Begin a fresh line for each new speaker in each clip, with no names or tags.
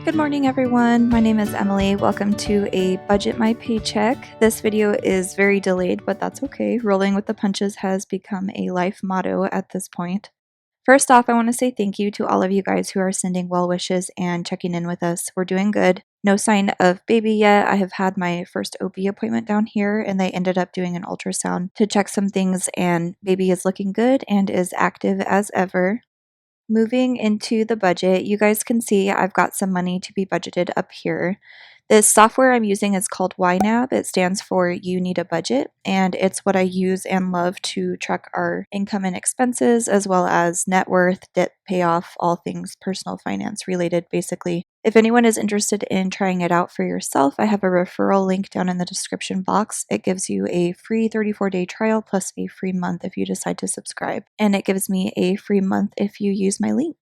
Good morning, everyone. My name is Emily. Welcome to a Budget My Paycheck. This video is very delayed, but that's okay. Rolling with the punches has become a life motto at this point. First off, I want to say thank you to all of you guys who are sending well wishes and checking in with us. We're doing good. No sign of baby yet. I have had my first OB appointment down here, and they ended up doing an ultrasound to check some things, and baby is looking good and is active as ever. Moving into the budget, you guys can see I've got some money to be budgeted up here. This software I'm using is called YNAB. It stands for You Need a Budget, and it's what I use and love to track our income and expenses, as well as net worth, debt payoff, all things personal finance related, basically. If anyone is interested in trying it out for yourself, I have a referral link down in the description box. It gives you a free 34-day trial plus a free month if you decide to subscribe, and it gives me a free month if you use my link.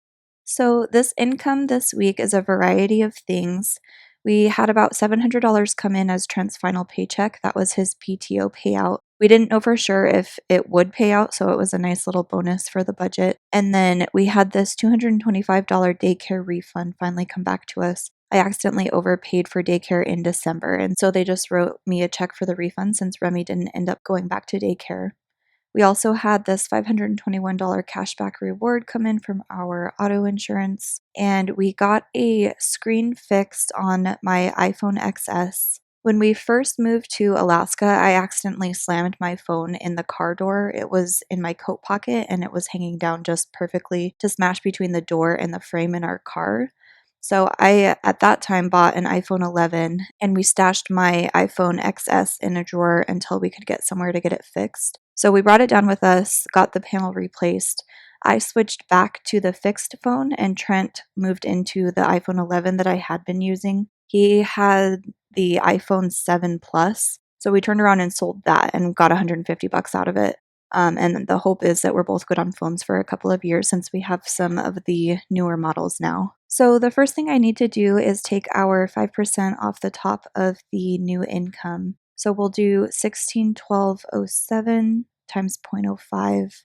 So this income this week is a variety of things. We had about $700 come in as Trent's final paycheck. That was his PTO payout. We didn't know for sure if it would pay out, so it was a nice little bonus for the budget. And then we had this $225 daycare refund finally come back to us. I accidentally overpaid for daycare in December, and so they just wrote me a check for the refund since Remy didn't end up going back to daycare. We also had this $521 cashback reward come in from our auto insurance, and we got a screen fixed on my iPhone XS. When we first moved to Alaska, I accidentally slammed my phone in the car door. It was in my coat pocket and it was hanging down just perfectly to smash between the door and the frame in our car. So I, at that time, bought an iPhone 11 and we stashed my iPhone XS in a drawer until we could get somewhere to get it fixed. So we brought it down with us, got the panel replaced. I switched back to the fixed phone and Trent moved into the iPhone 11 that I had been using. He had the iPhone 7 Plus. So we turned around and sold that and got $150 out of it. And the hope is that we're both good on phones for a couple of years since we have some of the newer models now. So the first thing I need to do is take our 5% off the top of the new income. So we'll do 1612.07 times 0.05,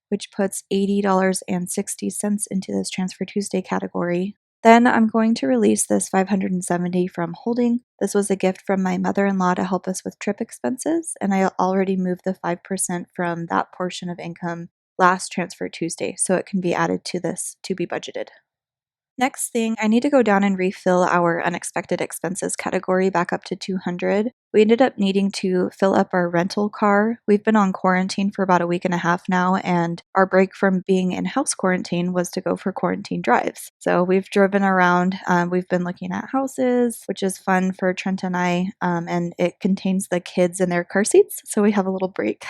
which puts $80.60 into this Transfer Tuesday category. Then I'm going to release this $570 from holding. This was a gift from my mother-in-law to help us with trip expenses, and I already moved the 5% from that portion of income last Transfer Tuesday, so it can be added to this to be budgeted. Next thing, I need to go down and refill our unexpected expenses category back up to $200. We ended up needing to fill up our rental car. We've been on quarantine for about a week and a half now, and our break from being in house quarantine was to go for quarantine drives. So we've driven around. We've been looking at houses, which is fun for Trent and I, and it contains the kids in their car seats, so we have a little break,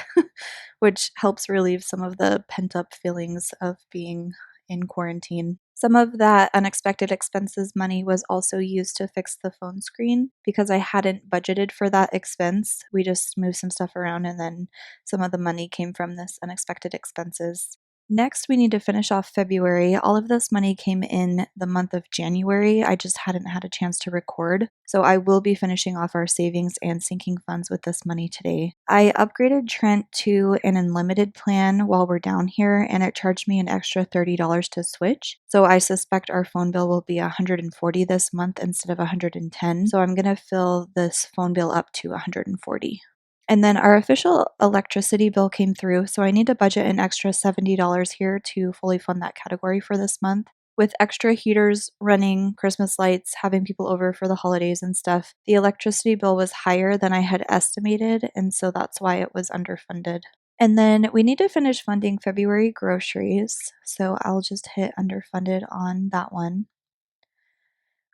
which helps relieve some of the pent-up feelings of being in quarantine. Some of that unexpected expenses money was also used to fix the phone screen because I hadn't budgeted for that expense. We just moved some stuff around and then some of the money came from this unexpected expenses. Next, we need to finish off February. All of this money came in the month of January. I just hadn't had a chance to record. So I will be finishing off our savings and sinking funds with this money today. I upgraded Trent to an unlimited plan while we're down here, and it charged me an extra $30 to switch. So I suspect our phone bill will be $140 this month instead of $110. So I'm going to fill this phone bill up to $140. And then our official electricity bill came through, so I need to budget an extra $70 here to fully fund that category for this month. With extra heaters running, Christmas lights, having people over for the holidays and stuff, the electricity bill was higher than I had estimated, and so that's why it was underfunded. And then we need to finish funding February groceries, so I'll just hit underfunded on that one.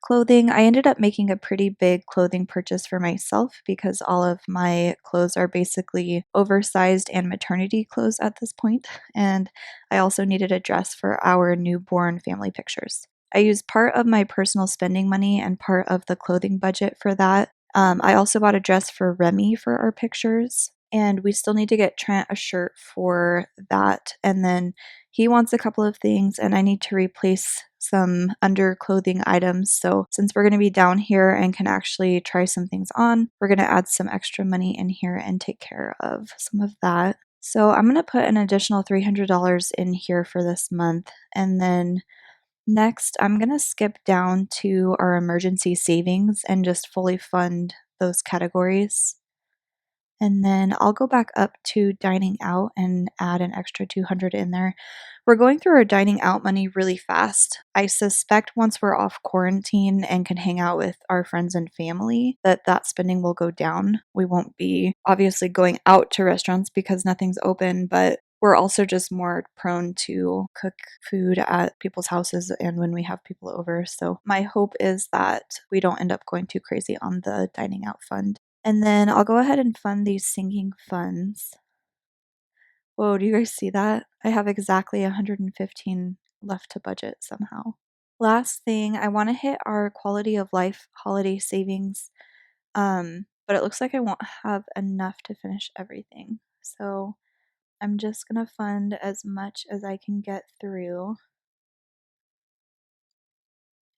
Clothing, I ended up making a pretty big clothing purchase for myself because all of my clothes are basically oversized and maternity clothes at this point, and I also needed a dress for our newborn family pictures. I used part of my personal spending money and part of the clothing budget for that. I also bought a dress for Remy for our pictures, and we still need to get Trent a shirt for that, and then he wants a couple of things, and I need to replace some underclothing items. So since we're going to be down here and can actually try some things on, we're going to add some extra money in here and take care of some of that. So I'm going to put an additional $300 in here for this month. And then Next, I'm going to skip down to our emergency savings and just fully fund those categories. And then I'll go back up to dining out and add an extra 200 in there. We're going through our dining out money really fast. I suspect once we're off quarantine and can hang out with our friends and family, that spending will go down. We won't be obviously going out to restaurants because nothing's open, but we're also just more prone to cook food at people's houses and when we have people over. So my hope is that we don't end up going too crazy on the dining out fund. And then I'll go ahead and fund these sinking funds. Whoa, do you guys see that? I have exactly 115 left to budget somehow. Last thing, I want to hit our quality of life holiday savings, but it looks like I won't have enough to finish everything. So I'm just going to fund as much as I can get through.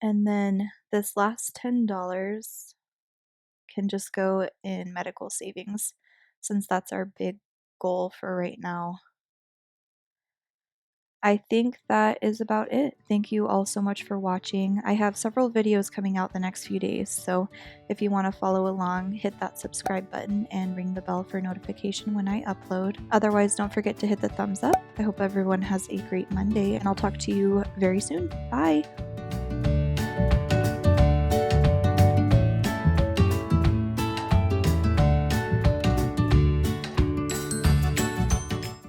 And then this last $10 can just go in medical savings since that's our big goal for right now. I think that is about it. Thank you all so much for watching. I have several videos coming out the next few days, so if you want to follow along, hit that subscribe button and ring the bell for notification when I upload. Otherwise, don't forget to hit the thumbs up. I hope everyone has a great Monday, and I'll talk to you very soon. Bye!